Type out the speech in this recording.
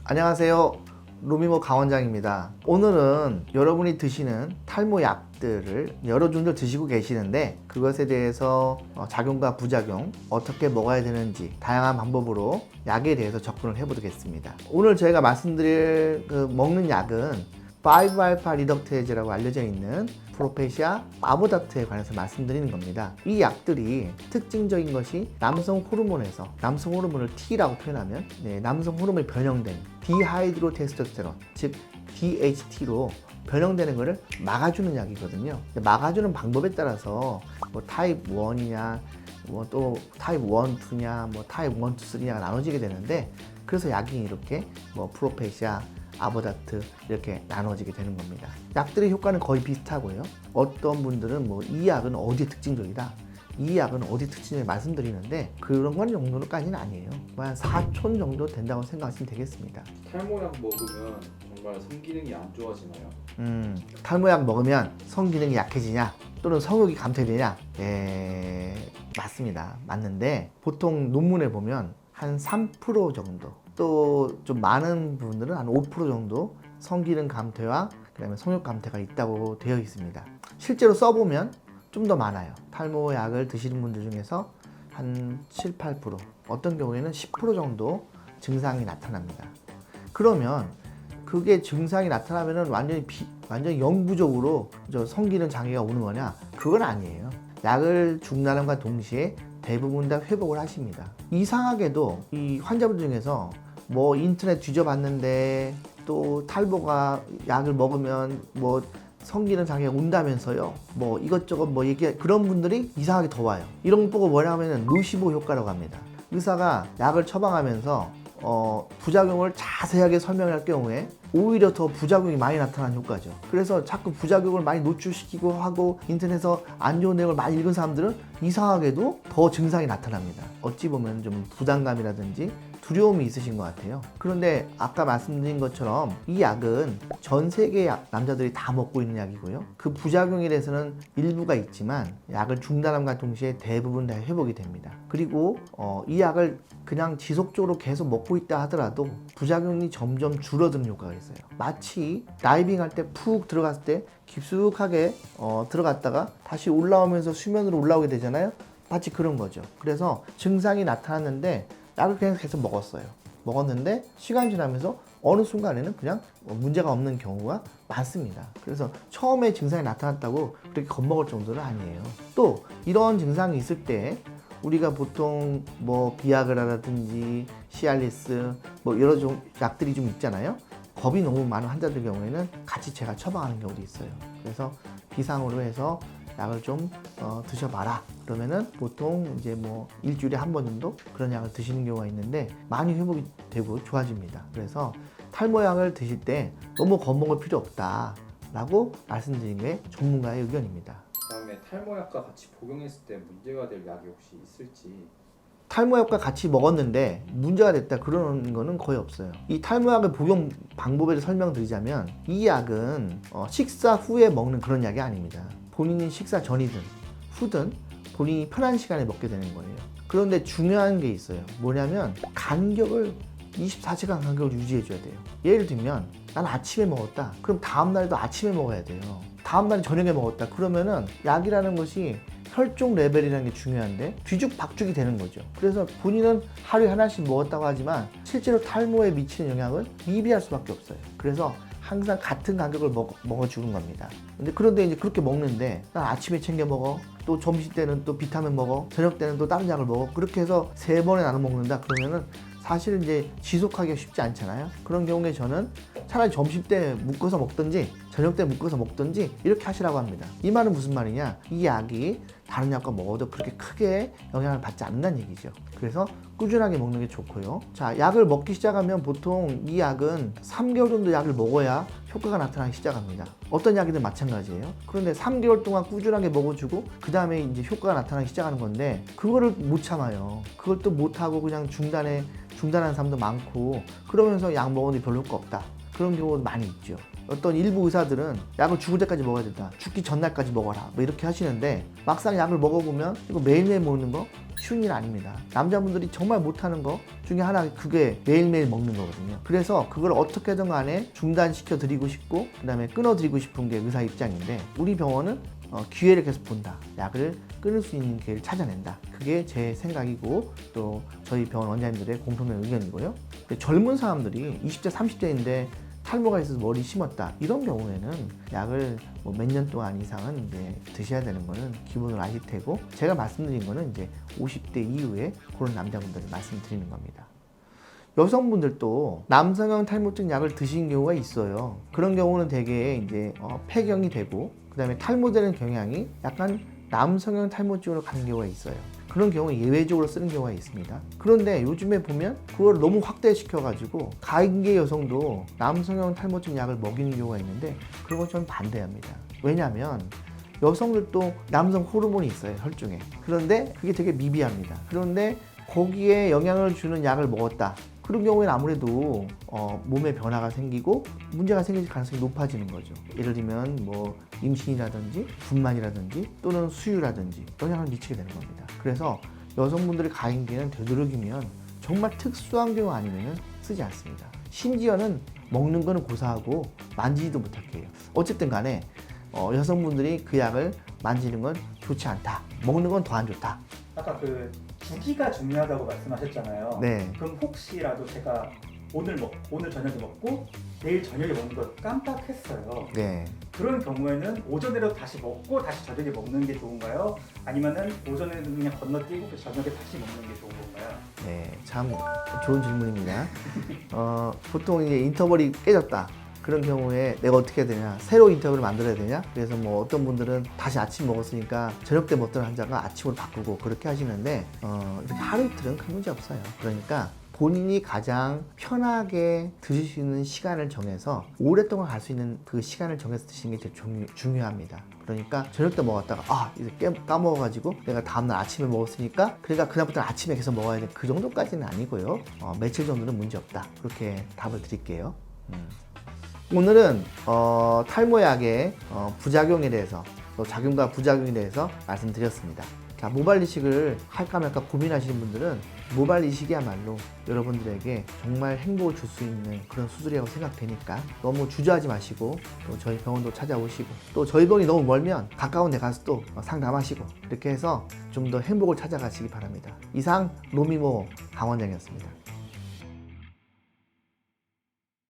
안녕하세요. 루미모 강원장입니다. 오늘은 여러분이 드시는 탈모 약들을 여러 종류 드시고 계시는데 그것에 대해서 작용과 부작용, 어떻게 먹어야 되는지 다양한 방법으로 약에 대해서 접근을 해보겠습니다. 오늘 저희가 말씀드릴 먹는 약은 5알파 리덕테이즈라고 알려져 있는 프로페시아 아보다트에 관해서 말씀드리는 겁니다. 이 약들이 특징적인 것이 남성 호르몬에서 남성 호르몬을 T라고 표현하면 남성 호르몬이 변형된 디하이드로 테스토스테론 즉 DHT로 변형되는 것을 막아주는 약이거든요. 막아주는 방법에 따라서 뭐 타입 1이냐 뭐 또 타입 1, 2냐 뭐 타입 1, 2, 3냐가 나눠지게 되는데 그래서 약이 이렇게 뭐 프로페시아 아보다트 이렇게 나눠지게 되는 겁니다. 약들의 효과는 거의 비슷하고요. 어떤 분들은 뭐 이 약은 어디 특징적이다, 이 약은 어디 특징적이다 말씀드리는데 그런 건 정도까지는 아니에요. 한 4촌 정도 된다고 생각하시면 되겠습니다. 탈모약 먹으면 정말 성기능이 안 좋아지나요? 탈모약 먹으면 성기능이 약해지냐 또는 성욕이 감퇴되냐? 맞습니다. 맞는데 보통 논문에 보면 한 3% 정도 또 좀 많은 분들은 한 5% 정도 성기능 감퇴와 그다음에 성욕 감퇴가 있다고 되어 있습니다. 실제로 써보면 좀 더 많아요. 탈모 약을 드시는 분들 중에서 한 7, 8% 어떤 경우에는 10% 정도 증상이 나타납니다. 그러면 그게 증상이 나타나면은 완전히 영구적으로 성기능 장애가 오는 거냐? 그건 아니에요. 약을 중단함과 동시에 대부분 다 회복을 하십니다. 이상하게도 이 환자분 중에서 뭐 인터넷 뒤져봤는데 또 탈모가 약을 먹으면 뭐 성기능 장애가 온다면서요. 뭐 이것저것 뭐 그런 분들이 이상하게 더 와요. 이런 거 보고 뭐라 하면은 노시보 효과라고 합니다. 의사가 약을 처방하면서 부작용을 자세하게 설명할 경우에 오히려 더 부작용이 많이 나타나는 효과죠. 그래서 자꾸 부작용을 많이 노출시키고 하고 인터넷에서 안 좋은 내용을 많이 읽은 사람들은 이상하게도 더 증상이 나타납니다. 어찌 보면 좀 부담감이라든지 두려움이 있으신 것 같아요. 그런데 아까 말씀드린 것처럼 이 약은 전 세계 남자들이 다 먹고 있는 약이고요. 그 부작용에 대해서는 일부가 있지만 약을 중단함과 동시에 대부분 다 회복이 됩니다. 그리고 이 약을 그냥 지속적으로 계속 먹고 있다 하더라도 부작용이 점점 줄어드는 효과가 있어요. 마치 다이빙 할 때 푹 들어갔을 때 깊숙하게 들어갔다가 다시 올라오면서 수면으로 올라오게 되잖아요. 마치 그런 거죠. 그래서 증상이 나타났는데 약을 그냥 계속 먹었는데 시간이 지나면서 어느 순간에는 그냥 문제가 없는 경우가 많습니다. 그래서 처음에 증상이 나타났다고 그렇게 겁먹을 정도는 아니에요. 또 이런 증상이 있을 때 우리가 보통 뭐 비아그라라든지 시알리스 뭐 여러 종 약들이 좀 있잖아요. 겁이 너무 많은 환자들 경우에는 같이 제가 처방하는 경우도 있어요. 그래서 비상으로 해서 약을 좀 드셔봐라. 그러면은 보통 이제 뭐 일주일에 한 번 정도 그런 약을 드시는 경우가 있는데 많이 회복이 되고 좋아집니다. 그래서 탈모약을 드실 때 너무 겁먹을 필요 없다라고 말씀드린 게 전문가의 의견입니다. 그다음에 탈모약과 같이 복용했을 때 문제가 될 약이 혹시 있을지. 탈모약과 같이 먹었는데 문제가 됐다 그러는 거는 거의 없어요. 이 탈모약의 복용 방법을 설명드리자면 이 약은 식사 후에 먹는 그런 약이 아닙니다. 본인이 식사 전이든 후든 본인이 편한 시간에 먹게 되는 거예요. 그런데 중요한 게 있어요. 뭐냐면 간격을 24시간 간격을 유지해 줘야 돼요. 예를 들면 난 아침에 먹었다. 그럼 다음날도 아침에 먹어야 돼요. 다음날 저녁에 먹었다. 그러면은 약이라는 것이 혈중 레벨이라는 게 중요한데 뒤죽박죽이 되는 거죠. 그래서 본인은 하루에 하나씩 먹었다고 하지만 실제로 탈모에 미치는 영향은 미비할 수밖에 없어요. 그래서 항상 같은 간격을 먹어주는 겁니다. 그런데 이제 그렇게 먹는데 난 아침에 챙겨 먹어, 또 점심 때는 또 비타민 먹어, 저녁 때는 또 다른 약을 먹어, 그렇게 해서 3번에 나눠 먹는다 그러면은 사실 이제 지속하기가 쉽지 않잖아요. 그런 경우에 저는 차라리 점심 때 묶어서 먹든지 저녁 때 묶어서 먹든지 이렇게 하시라고 합니다. 이 말은 무슨 말이냐? 이 약이 다른 약과 먹어도 그렇게 크게 영향을 받지 않는다는 얘기죠. 그래서 꾸준하게 먹는 게 좋고요. 자, 약을 먹기 시작하면 보통 이 약은 3개월 정도 약을 먹어야 효과가 나타나기 시작합니다. 어떤 약이든 마찬가지예요. 그런데 3개월 동안 꾸준하게 먹어주고 그 다음에 이제 효과가 나타나기 시작하는 건데 그거를 못 참아요. 그걸 또 못하고 그냥 중단하는 사람도 많고 그러면서 약 먹었는데 별로 효과 없다. 그런 경우도 많이 있죠. 어떤 일부 의사들은 약을 죽을 때까지 먹어야 된다. 죽기 전날까지 먹어라. 뭐 이렇게 하시는데 막상 약을 먹어보면 이거 매일매일 먹는 거 쉬운 일 아닙니다. 남자분들이 정말 못하는 거 중에 하나 그게 매일매일 먹는 거거든요. 그래서 그걸 어떻게든 간에 중단시켜 드리고 싶고 그다음에 끊어 드리고 싶은 게 의사 입장인데 우리 병원은 기회를 계속 본다. 약을 끊을 수 있는 기회를 찾아낸다. 그게 제 생각이고 또 저희 병원 원장님들의 공통된 의견이고요. 젊은 사람들이 20대, 30대인데 탈모가 있어서 머리 심었다. 이런 경우에는 약을 뭐 몇 년 동안 이상은 이제 드셔야 되는 거는 기본으로 아실 테고 제가 말씀드린 거는 이제 50대 이후에 그런 남자분들을 말씀드리는 겁니다. 여성분들도 남성형 탈모증 약을 드신 경우가 있어요. 그런 경우는 대개 이제 폐경이 되고 그다음에 탈모되는 경향이 약간 남성형 탈모증으로 가는 경우가 있어요. 그런 경우에 예외적으로 쓰는 경우가 있습니다. 그런데 요즘에 보면 그걸 너무 확대시켜가지고 가임기 여성도 남성형 탈모증 약을 먹이는 경우가 있는데 그런 건 저는 반대합니다. 왜냐하면 여성들도 남성 호르몬이 있어요, 혈중에. 그런데 그게 되게 미비합니다. 그런데 거기에 영향을 주는 약을 먹었다. 그런 경우에는 아무래도 몸에 변화가 생기고 문제가 생길 가능성이 높아지는 거죠. 예를 들면 뭐 임신이라든지 분만이라든지 또는 수유라든지 영향을 미치게 되는 겁니다. 그래서 여성분들의 가임기는 되도록이면 정말 특수한 경우 아니면 쓰지 않습니다. 심지어는 먹는 거는 고사하고 만지지도 못할게 해요. 어쨌든 간에 여성분들이 그 약을 만지는 건 좋지 않다. 먹는 건 더 안 좋다. 아까 그 주기가 중요하다고 말씀하셨잖아요. 네. 그럼 혹시라도 제가 오늘 저녁에 먹고 내일 저녁에 먹는 걸 깜빡했어요. 네. 그런 경우에는 오전에라도 다시 먹고 다시 저녁에 먹는 게 좋은가요? 아니면은 오전에는 그냥 건너뛰고 그 저녁에 다시 먹는 게 좋은 건가요? 네, 참 좋은 질문입니다. 보통 이제 인터벌이 깨졌다. 그런 경우에 내가 어떻게 해야 되냐? 새로 인터벌을 만들어야 되냐? 그래서 뭐 어떤 분들은 다시 아침 먹었으니까 저녁 때 먹던 환자가 아침으로 바꾸고 그렇게 하시는데 이렇게 하루 이틀은 큰 문제 없어요. 그러니까 본인이 가장 편하게 드실 수 있는 시간을 정해서 오랫동안 갈 수 있는 그 시간을 정해서 드시는 게 제일 중요합니다. 그러니까 저녁 때 먹었다가 이제 까먹어가지고 내가 다음날 아침에 먹었으니까 그러니까 그다음부터는 아침에 계속 먹어야 돼. 그 정도까지는 아니고요. 며칠 정도는 문제 없다. 그렇게 답을 드릴게요. 오늘은 탈모약의 부작용에 대해서 또 작용과 부작용에 대해서 말씀드렸습니다. 자, 모발 이식을 할까 말까 고민하시는 분들은 모발 이식이야말로 여러분들에게 정말 행복을 줄 수 있는 그런 수술이라고 생각되니까 너무 주저하지 마시고 또 저희 병원도 찾아오시고 또 저희 병원이 너무 멀면 가까운 데 가서 또 상담하시고 이렇게 해서 좀 더 행복을 찾아가시기 바랍니다. 이상 노미모 강원장이었습니다.